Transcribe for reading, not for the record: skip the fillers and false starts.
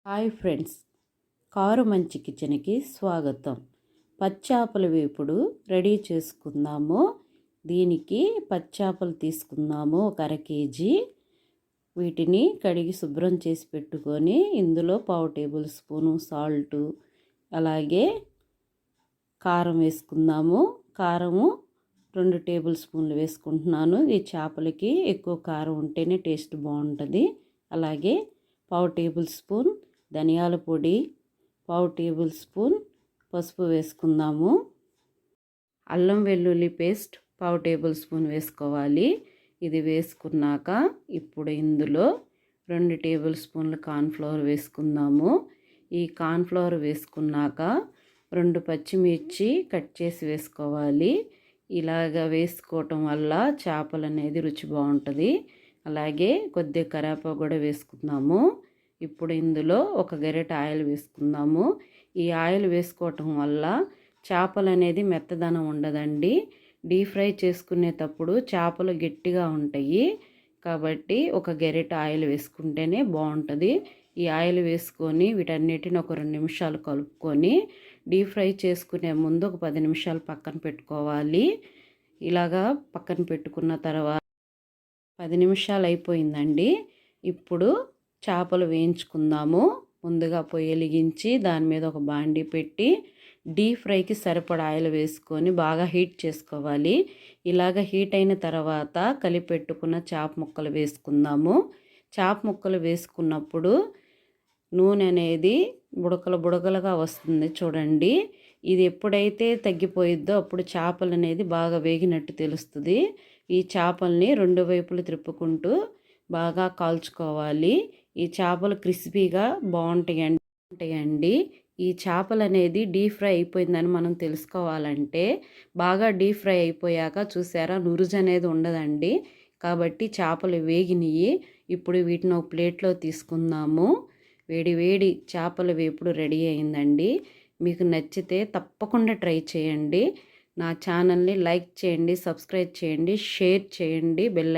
Hi friends, car మంచి కిచెన్కి స్వాగతం. పచ్చాపల వేపుడు రెడీ చేసుకుందాము. దీనికి పచ్చాపలు తీసుకుందాము, ఒక అర కేజీ. వీటిని కడిగి శుభ్రం చేసి పెట్టుకొని ఇందులో 1/2 టేబుల్ స్పూను సాల్టు, అలాగే కారం వేసుకుందాము. కారము 2 టేబుల్ స్పూన్లు వేసుకుంటున్నాను. ఈ చేపలకి ఎక్కువ కారం ఉంటేనే టేస్ట్ బాగుంటుంది. అలాగే 1/2 టేబుల్ స్పూన్ ధనియాల పొడి, 1/2 టేబుల్ స్పూన్ పసుపు వేసుకుందాము. అల్లం వెల్లుల్లి పేస్ట్ 1/2 టేబుల్ స్పూన్ వేసుకోవాలి. ఇది వేసుకున్నాక ఇప్పుడు ఇందులో 2 టేబుల్ స్పూన్ల కార్న్ఫ్లవర్ వేసుకుందాము. ఈ కార్న్ఫ్లవర్ వేసుకున్నాక 2 పచ్చిమిర్చి కట్ చేసి వేసుకోవాలి. ఇలాగ వేసుకోవటం వల్ల చేపలు అనేది రుచి బాగుంటుంది. అలాగే కొద్దిగా కరివేపాకు కూడా వేసుకుందాము. ఇప్పుడు ఇందులో ఒక గరిటె ఆయిల్ వేసుకుందాము. ఈ ఆయిల్ వేసుకోవటం వల్ల చేపలు అనేది మెత్తదనం ఉండదండి. డీప్ ఫ్రై చేసుకునేటప్పుడు చేపలు గట్టిగా ఉంటాయి. కాబట్టి ఒక గరిటె ఆయిల్ వేసుకుంటేనే బాగుంటుంది. ఈ ఆయిల్ వేసుకొని వీటన్నిటిని ఒక 2 నిమిషాలు కలుపుకొని డీప్ ఫ్రై చేసుకునే ముందు ఒక 10 నిమిషాలు పక్కన పెట్టుకోవాలి. ఇలాగా పక్కన పెట్టుకున్న తర్వాత 10 నిమిషాలు అయిపోయిందండి. ఇప్పుడు చేపలు వేయించుకుందాము. ముందుగా పొయ్యి వెలిగించి దాని మీద ఒక బాండీ పెట్టి డీప్ ఫ్రైకి సరిపడా ఆయిల్ వేసుకొని బాగా హీట్ చేసుకోవాలి. ఇలాగ హీట్ అయిన తర్వాత కలిపెట్టుకున్న చేప ముక్కలు వేసుకుందాము. చేప ముక్కలు వేసుకున్నప్పుడు నూనె అనేది బుడకలుగా వస్తుంది చూడండి. ఇది ఎప్పుడైతే తగ్గిపోయిద్దో అప్పుడు చేపలు అనేది బాగా వేగినట్టు తెలుస్తుంది. ఈ చేపల్ని 2 వైపులు త్రిప్పుకుంటూ బాగా కాల్చుకోవాలి. ఈ చేపలు క్రిస్పీగా బాగుంటాయండి. ఈ చేపలు అనేది డీప్ ఫ్రై అయిపోయిందని మనం తెలుసుకోవాలంటే బాగా డీప్ ఫ్రై అయిపోయాక చూసారా నురుజు అనేది ఉండదండి. కాబట్టి చేపలు వేగినవి. ఇప్పుడు వీటిని ఒక ప్లేట్లో తీసుకుందాము. వేడి వేడి చేపల వేపుడు రెడీ అయిందండి. మీకు నచ్చితే తప్పకుండా ట్రై చేయండి. నా ఛానల్ని లైక్ చేయండి, సబ్స్క్రైబ్ చేయండి, షేర్ చేయండి, బెల్